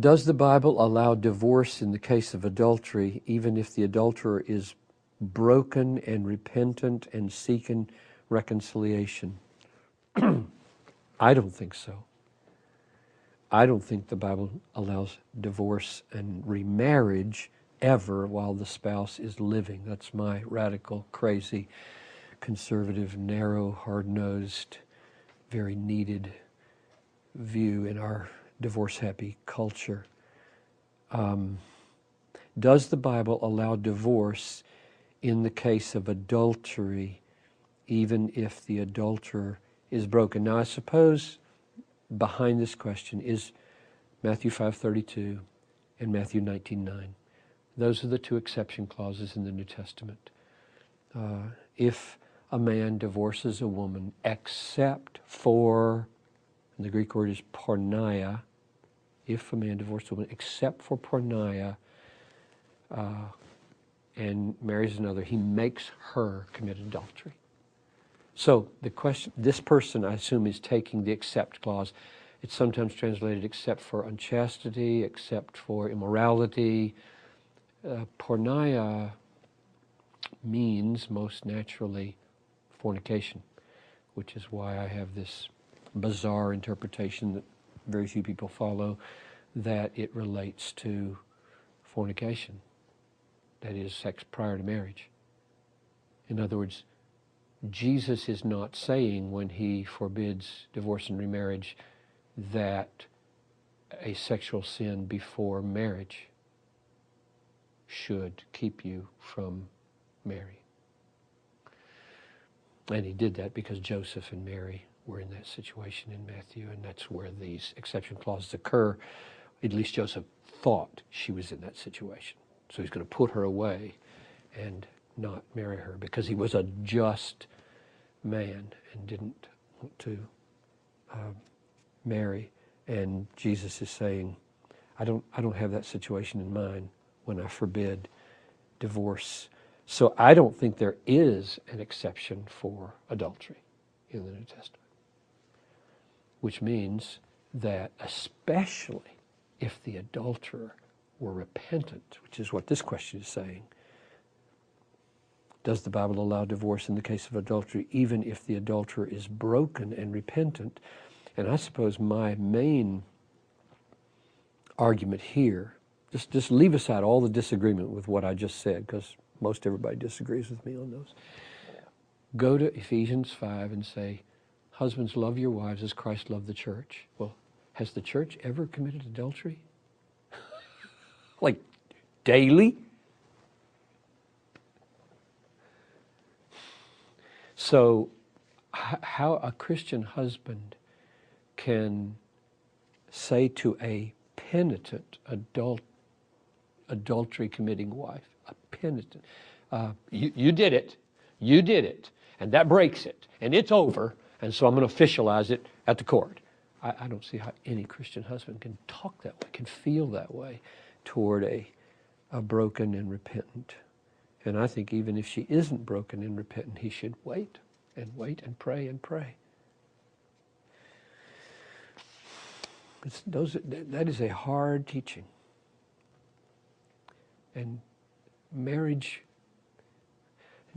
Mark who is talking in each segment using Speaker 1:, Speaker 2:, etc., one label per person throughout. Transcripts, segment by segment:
Speaker 1: Does the Bible allow divorce in the case of adultery, even if the adulterer is broken and repentant and seeking reconciliation? I don't think so. I don't think the Bible allows divorce and remarriage ever while the spouse is living. That's my radical, crazy, conservative, narrow, hard-nosed, very needed view in our divorce-happy culture. Does the Bible allow divorce in the case of adultery, even if the adulterer is broken? Now, I suppose behind this question is Matthew 5:32 and Matthew 19:9. Those are the two exception clauses in the New Testament. If a man divorces a woman except for, and the Greek word is porneia, if a man divorces a woman except for porneia and marries another, he makes her commit adultery. So the question, this person, I assume, is taking the except clause. It's sometimes translated except for unchastity, except for immorality. Porneia means most naturally fornication, which is why I have this bizarre interpretation that very few people follow, that it relates to fornication, that is, sex prior to marriage. In other words, Jesus is not saying when he forbids divorce and remarriage that a sexual sin before marriage should keep you from marrying. And he did that because Joseph and Mary were in that situation in Matthew, and that's where these exception clauses occur. At least Joseph thought she was in that situation. So he's going to put her away and not marry her because he was a just man and didn't want to marry. And Jesus is saying, I don't have that situation in mind when I forbid divorce. So I don't think there is an exception for adultery in the New Testament, which means that especially if the adulterer were repentant, which is what this question is saying, does the Bible allow divorce in the case of adultery even if the adulterer is broken and repentant? And I suppose my main argument here, just leave aside all the disagreement with what I just said, because most everybody disagrees with me on those. Go to Ephesians 5 and say, husbands, love your wives as Christ loved the church. Well, has the church ever committed adultery? Like daily? So how a Christian husband can say to a penitent adultery committing wife, a penitent, you did it, and that breaks it, and it's over, and so I'm going to officialize it at the court. I don't see how any Christian husband can talk that way, can feel that way toward a broken and repentant. And I think even if she isn't broken and repentant, he should wait and pray and pray. That is a hard teaching. And marriage,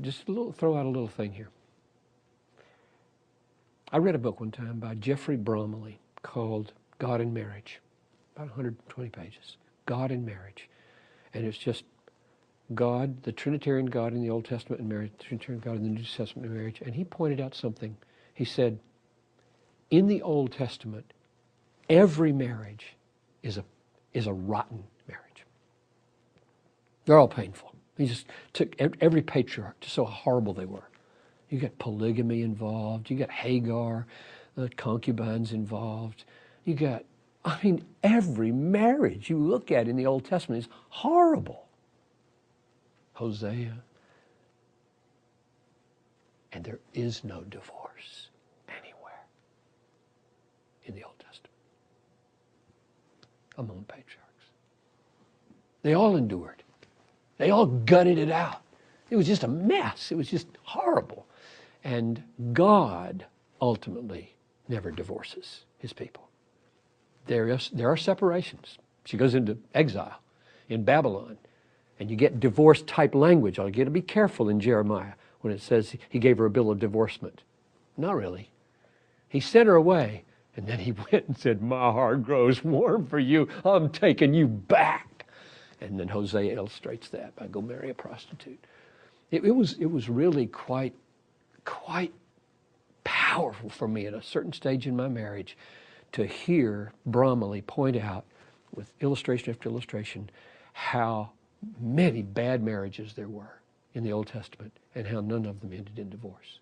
Speaker 1: throw out a little thing here. I read a book one time by Jeffrey Bromley called God and Marriage, about 120 pages. God and Marriage. And it's just God, the Trinitarian God in the Old Testament and marriage, the Trinitarian God in the New Testament and marriage. And he pointed out something. He said, in the Old Testament, every marriage is a rotten marriage. They're all painful. He just took every patriarch, just so horrible they were. You got polygamy involved. You got Hagar, concubines involved. You got, every marriage you look at in the Old Testament is horrible. Hosea. And there is no divorce anywhere in the Old Testament among patriarchs. They all endured. They all gutted it out. It was just a mess. It was just horrible. And God ultimately never divorces his people. There are separations. She goes into exile in Babylon. And you get divorce-type language. You got to be careful in Jeremiah when it says he gave her a bill of divorcement. Not really. He sent her away, and then he went and said, my heart grows warm for you. I'm taking you back. And then Hosea illustrates that by go marry a prostitute. It was really quite powerful for me at a certain stage in my marriage to hear Bromley point out with illustration after illustration how many bad marriages there were in the Old Testament and how none of them ended in divorce.